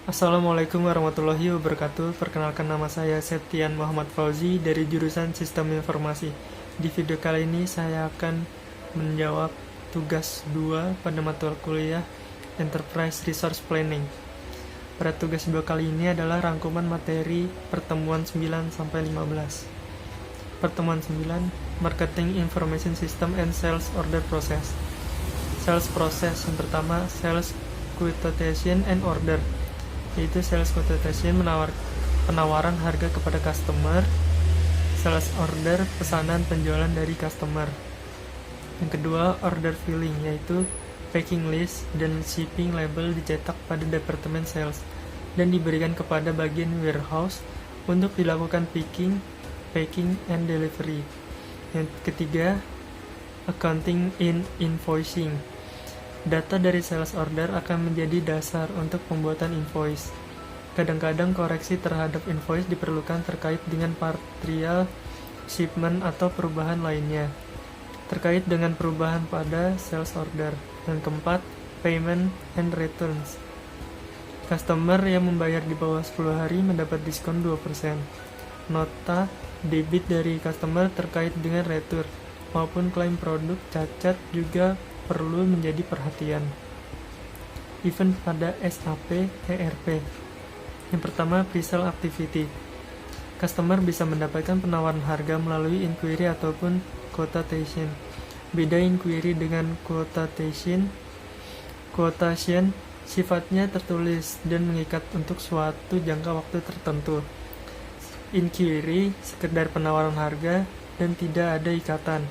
Assalamualaikum warahmatullahi wabarakatuh. Perkenalkan, nama saya Septian Muhammad Fauzi dari jurusan Sistem Informasi. Di video kali ini saya akan menjawab tugas 2 pada mata kuliah Enterprise Resource Planning. Pada tugas 2 kali ini adalah rangkuman materi pertemuan 9-15. Pertemuan 9, Marketing Information System and Sales Order Process. Sales Process yang pertama, Sales Quotation and Order, yaitu sales quotation penawaran harga kepada customer, sales order pesanan penjualan dari customer. Yang kedua, order filling, yaitu packing list dan shipping label dicetak pada departemen sales dan diberikan kepada bagian warehouse untuk dilakukan picking, packing, and delivery. Yang ketiga, accounting in invoicing. Data dari sales order akan menjadi dasar untuk pembuatan invoice. Kadang-kadang koreksi terhadap invoice diperlukan terkait dengan partial shipment atau perubahan lainnya terkait dengan perubahan pada sales order. Yang keempat, payment and returns. Customer yang membayar di bawah 10 hari mendapat diskon 2%. Nota debit dari customer terkait dengan return maupun klaim produk cacat juga perlu menjadi perhatian. Event pada SAP ERP. Yang pertama, pre-sale activity. Customer bisa mendapatkan penawaran harga melalui inquiry ataupun quotation. Beda inquiry dengan quotation. Quotation sifatnya tertulis dan mengikat untuk suatu jangka waktu tertentu. Inquiry sekedar penawaran harga dan tidak ada ikatan.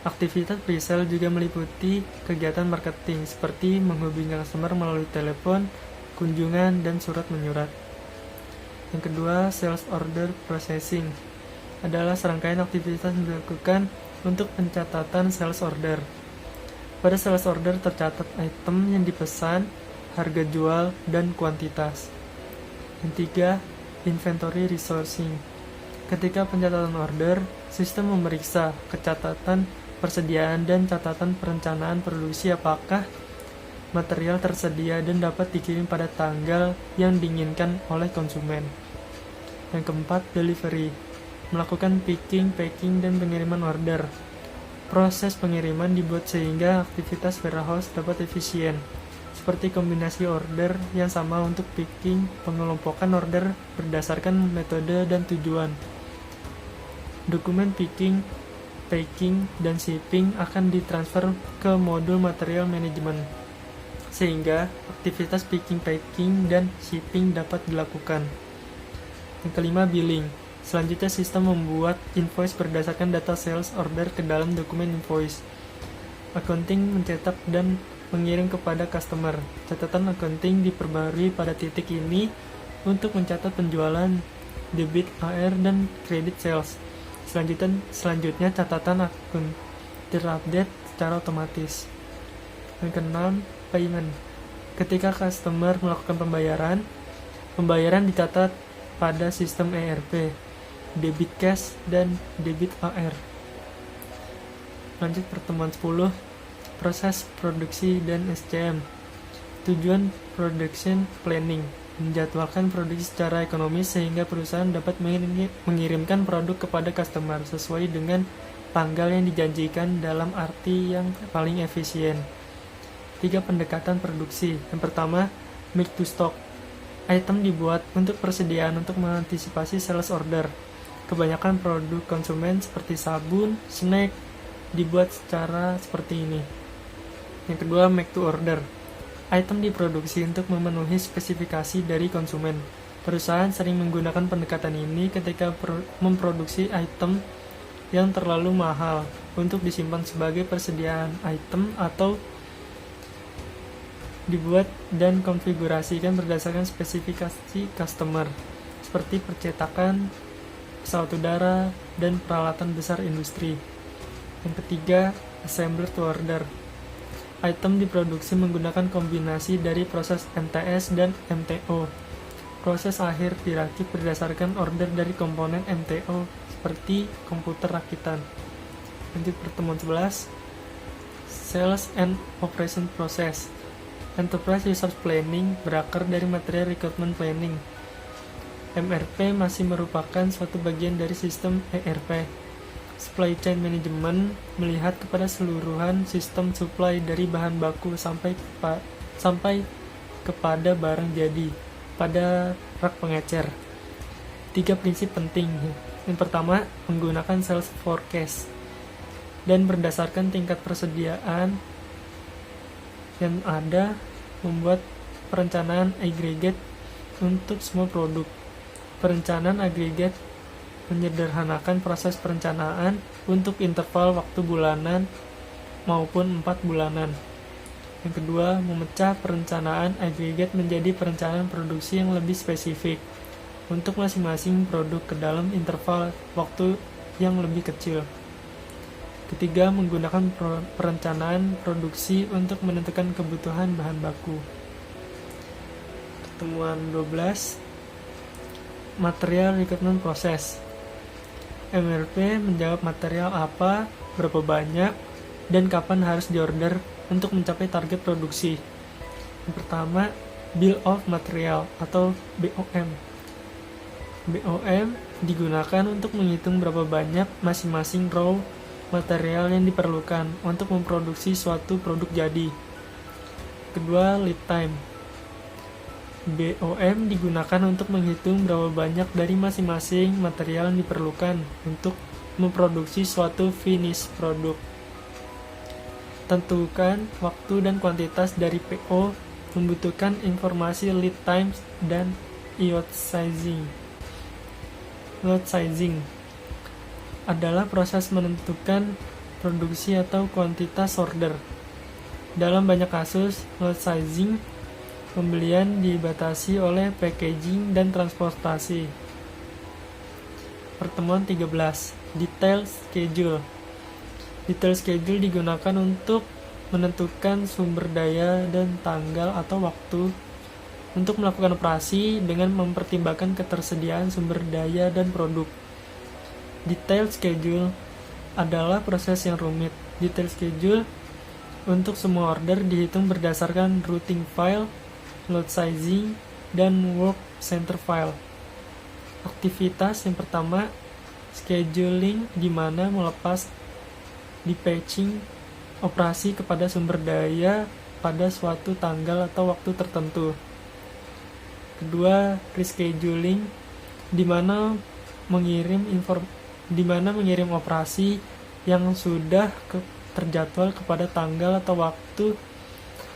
Aktivitas pre-sale juga meliputi kegiatan marketing seperti menghubungi customer melalui telepon, kunjungan, dan surat menyurat. Yang kedua, sales order processing adalah serangkaian aktivitas yang dilakukan untuk pencatatan sales order. Pada sales order tercatat item yang dipesan, harga jual, dan kuantitas. Yang tiga, inventory resourcing. Ketika pencatatan order, sistem memeriksa kecatatan persediaan dan catatan perencanaan produksi apakah material tersedia dan dapat dikirim pada tanggal yang diinginkan oleh konsumen. Yang keempat, delivery. Melakukan picking, packing, dan pengiriman order. Proses pengiriman dibuat sehingga aktivitas warehouse dapat efisien, seperti kombinasi order yang sama untuk picking, pengelompokan order berdasarkan metode dan tujuan. Dokumen picking, packing, dan shipping akan ditransfer ke modul material management, sehingga aktivitas picking, packing, dan shipping dapat dilakukan. Yang kelima, billing. Selanjutnya, sistem membuat invoice berdasarkan data sales order ke dalam dokumen invoice. Accounting mencetak dan mengirim kepada customer. Catatan accounting diperbarui pada titik ini untuk mencatat penjualan, debit AR, dan kredit sales. Selanjutnya catatan akun terupdate secara otomatis. Yang keenam, payment. Ketika customer melakukan pembayaran dicatat pada sistem ERP, debit cash, dan debit AR. Lanjut pertemuan 10, proses produksi dan SCM. Tujuan production planning, menjadwalkan produksi secara ekonomis sehingga perusahaan dapat mengirimkan produk kepada customer sesuai dengan tanggal yang dijanjikan dalam arti yang paling efisien. 3 pendekatan produksi. Yang pertama, make to stock. Item dibuat untuk persediaan untuk mengantisipasi sales order. Kebanyakan produk konsumen seperti sabun, snack dibuat secara seperti ini. Yang kedua, make to order. Item diproduksi untuk memenuhi spesifikasi dari konsumen. Perusahaan sering menggunakan pendekatan ini ketika memproduksi item yang terlalu mahal untuk disimpan sebagai persediaan item atau dibuat dan konfigurasikan berdasarkan spesifikasi customer, seperti percetakan, pesawat udara, dan peralatan besar industri. Yang ketiga, assembler to order. Item diproduksi menggunakan kombinasi dari proses MTS dan MTO. Proses akhir dirakit berdasarkan order dari komponen MTO seperti komputer rakitan. Lanjut pertemuan 11, Sales and Operation Process. Enterprise Resource Planning berakar dari Material Requirement Planning. MRP masih merupakan suatu bagian dari sistem ERP. Supply Chain Management melihat kepada seluruhan sistem supply dari bahan baku sampai kepada barang jadi pada rak pengecer. 3 prinsip penting. Yang pertama, menggunakan sales forecast dan berdasarkan tingkat persediaan yang ada, membuat perencanaan agregat untuk semua produk. Perencanaan agregat menyederhanakan proses perencanaan untuk interval waktu bulanan maupun 4 bulanan. Yang kedua, memecah perencanaan agregat menjadi perencanaan produksi yang lebih spesifik untuk masing-masing produk ke dalam interval waktu yang lebih kecil. Ketiga, menggunakan perencanaan produksi untuk menentukan kebutuhan bahan baku. Pertemuan 12, Material Requirement Process. MRP menjawab material apa, berapa banyak, dan kapan harus diorder untuk mencapai target produksi. Yang pertama, Bill of Material atau BOM. BOM digunakan untuk menghitung berapa banyak masing-masing raw material yang diperlukan untuk memproduksi suatu produk jadi. Kedua, lead time. BOM digunakan untuk menghitung berapa banyak dari masing-masing material yang diperlukan untuk memproduksi suatu finish produk. Tentukan waktu dan kuantitas dari PO membutuhkan informasi lead times dan lot sizing. Lot sizing adalah proses menentukan produksi atau kuantitas order. Dalam banyak kasus, lot sizing pembelian dibatasi oleh packaging dan transportasi. Pertemuan 13, Detail Schedule. Detail schedule digunakan untuk menentukan sumber daya dan tanggal atau waktu untuk melakukan operasi dengan mempertimbangkan ketersediaan sumber daya dan produk. Detail schedule adalah proses yang rumit. Detail schedule untuk semua order dihitung berdasarkan routing file, load sizing, dan work center file. Aktivitas yang pertama, scheduling, di mana melepas dispatching operasi kepada sumber daya pada suatu tanggal atau waktu tertentu. Kedua, rescheduling, di mana mengirim operasi yang sudah terjadwal kepada tanggal atau waktu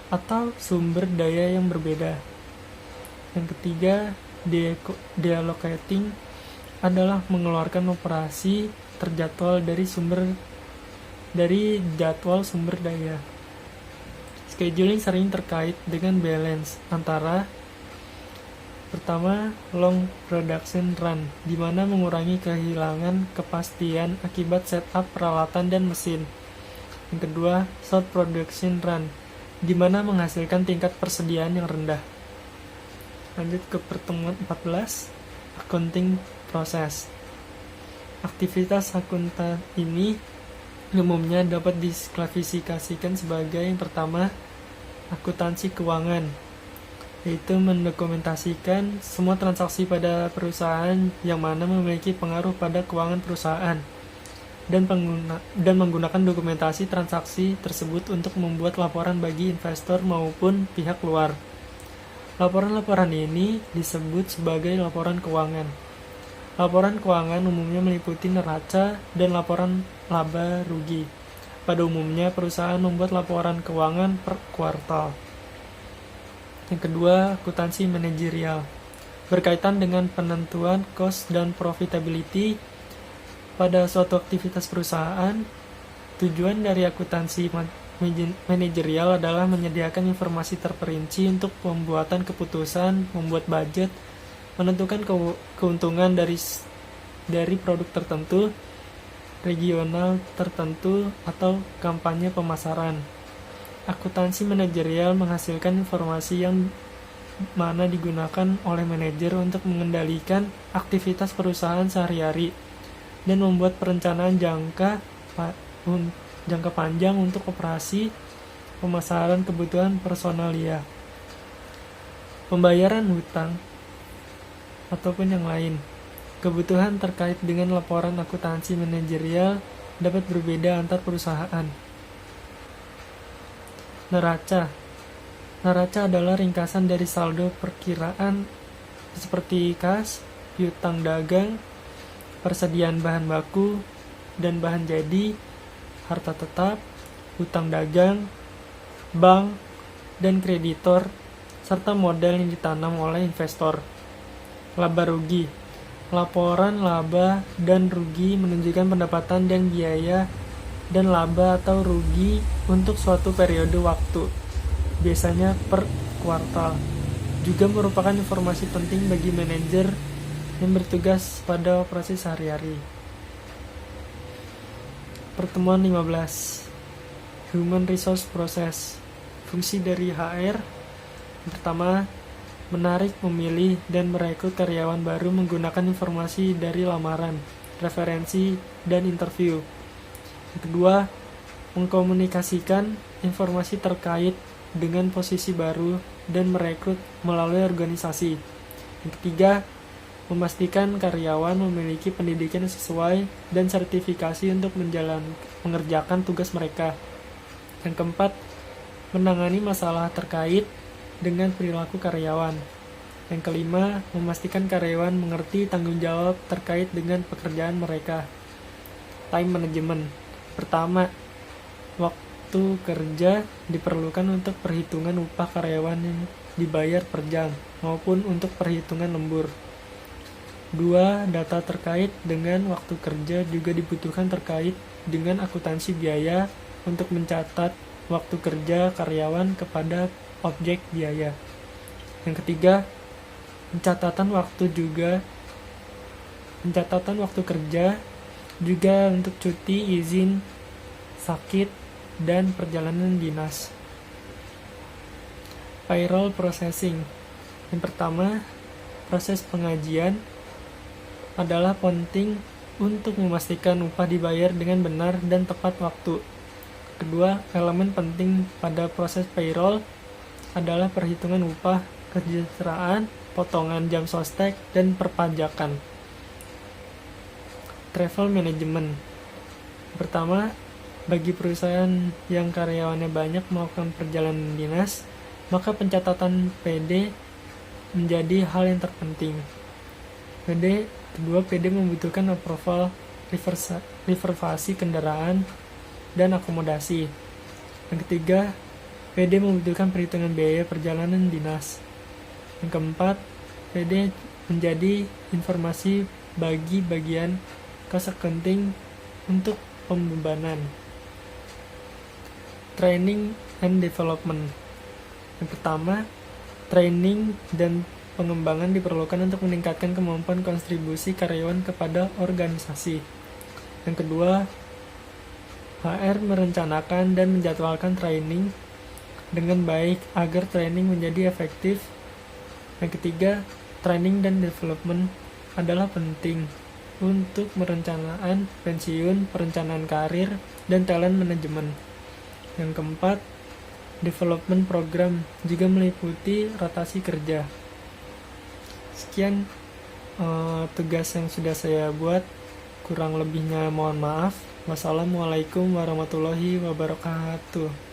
atau sumber daya yang berbeda. Yang ketiga, deallocating adalah mengeluarkan operasi terjadwal dari jadwal sumber daya. Scheduling sering terkait dengan balance antara pertama, long production run, di mana mengurangi kehilangan kepastian akibat setup peralatan dan mesin. Yang kedua, short production run, di mana menghasilkan tingkat persediaan yang rendah. Lanjut ke pertemuan 14, accounting process. Aktivitas akuntan ini umumnya dapat diklasifikasikan sebagai yang pertama, akuntansi keuangan, yaitu mendokumentasikan semua transaksi pada perusahaan yang mana memiliki pengaruh pada keuangan perusahaan dan menggunakan dokumentasi transaksi tersebut untuk membuat laporan bagi investor maupun pihak luar. Laporan-laporan ini disebut sebagai laporan keuangan. Laporan keuangan umumnya meliputi neraca dan laporan laba rugi. Pada umumnya, perusahaan membuat laporan keuangan per kuartal. Yang kedua, akuntansi manajerial, berkaitan dengan penentuan cost dan profitability pada suatu aktivitas perusahaan. Tujuan dari akuntansi manajerial adalah menyediakan informasi terperinci untuk pembuatan keputusan, membuat budget, menentukan keuntungan dari produk tertentu, regional tertentu, atau kampanye pemasaran. Akuntansi manajerial menghasilkan informasi yang mana digunakan oleh manajer untuk mengendalikan aktivitas perusahaan sehari-hari dan membuat perencanaan jangka panjang untuk operasi, pemasaran, kebutuhan personalia. pembayaran hutang, ataupun yang lain. Kebutuhan terkait dengan laporan akuntansi manajerial dapat berbeda antar perusahaan. Neraca. Neraca adalah ringkasan dari saldo perkiraan seperti kas, piutang dagang, persediaan bahan baku dan bahan jadi, harta tetap, hutang dagang, bank, dan kreditor, serta modal yang ditanam oleh investor. Laba rugi. Laporan laba dan rugi menunjukkan pendapatan dan biaya dan laba atau rugi untuk suatu periode waktu, biasanya per kuartal. Juga merupakan informasi penting bagi manajer yang bertugas pada operasi sehari-hari. Pertemuan 15. Human Resource Process. Fungsi dari HR. Yang pertama, menarik, memilih, dan merekrut karyawan baru menggunakan informasi dari lamaran, referensi, dan interview. Yang kedua, mengkomunikasikan informasi terkait dengan posisi baru dan merekrut melalui organisasi. Yang ketiga, memastikan karyawan memiliki pendidikan sesuai dan sertifikasi untuk mengerjakan tugas mereka. Yang keempat, menangani masalah terkait dengan perilaku karyawan. Yang kelima, memastikan karyawan mengerti tanggung jawab terkait dengan pekerjaan mereka. Time management. Pertama, waktu kerja diperlukan untuk perhitungan upah karyawan yang dibayar per jam maupun untuk perhitungan lembur. 2. Data terkait dengan waktu kerja juga dibutuhkan terkait dengan akuntansi biaya untuk mencatat waktu kerja karyawan kepada objek biaya. Yang ketiga, pencatatan waktu kerja juga untuk cuti, izin, sakit, dan perjalanan dinas. Payroll processing. Yang pertama, proses pengajian adalah penting untuk memastikan upah dibayar dengan benar dan tepat waktu. Kedua, elemen penting pada proses payroll adalah perhitungan upah, kesejahteraan, potongan jam sostek, dan perpajakan. Travel management. Pertama, bagi perusahaan yang karyawannya banyak melakukan perjalanan dinas, maka pencatatan PD menjadi hal yang terpenting. Kedua, PD membutuhkan approval reservasi kendaraan dan akomodasi. Yang ketiga, PD membutuhkan perhitungan biaya perjalanan dinas. Yang keempat, PD menjadi informasi bagi bagian kas accounting untuk pembebanan. Training and development. Yang pertama, training dan pengembangan diperlukan untuk meningkatkan kemampuan kontribusi karyawan kepada organisasi. Yang kedua, HR merencanakan dan menjadwalkan training dengan baik agar training menjadi efektif. Yang ketiga, training dan development adalah penting untuk perencanaan pensiun, perencanaan karir, dan talent management. Yang keempat, development program juga meliputi rotasi kerja. Sekian tugas yang sudah saya buat, kurang lebihnya mohon maaf. Wassalamualaikum warahmatullahi wabarakatuh.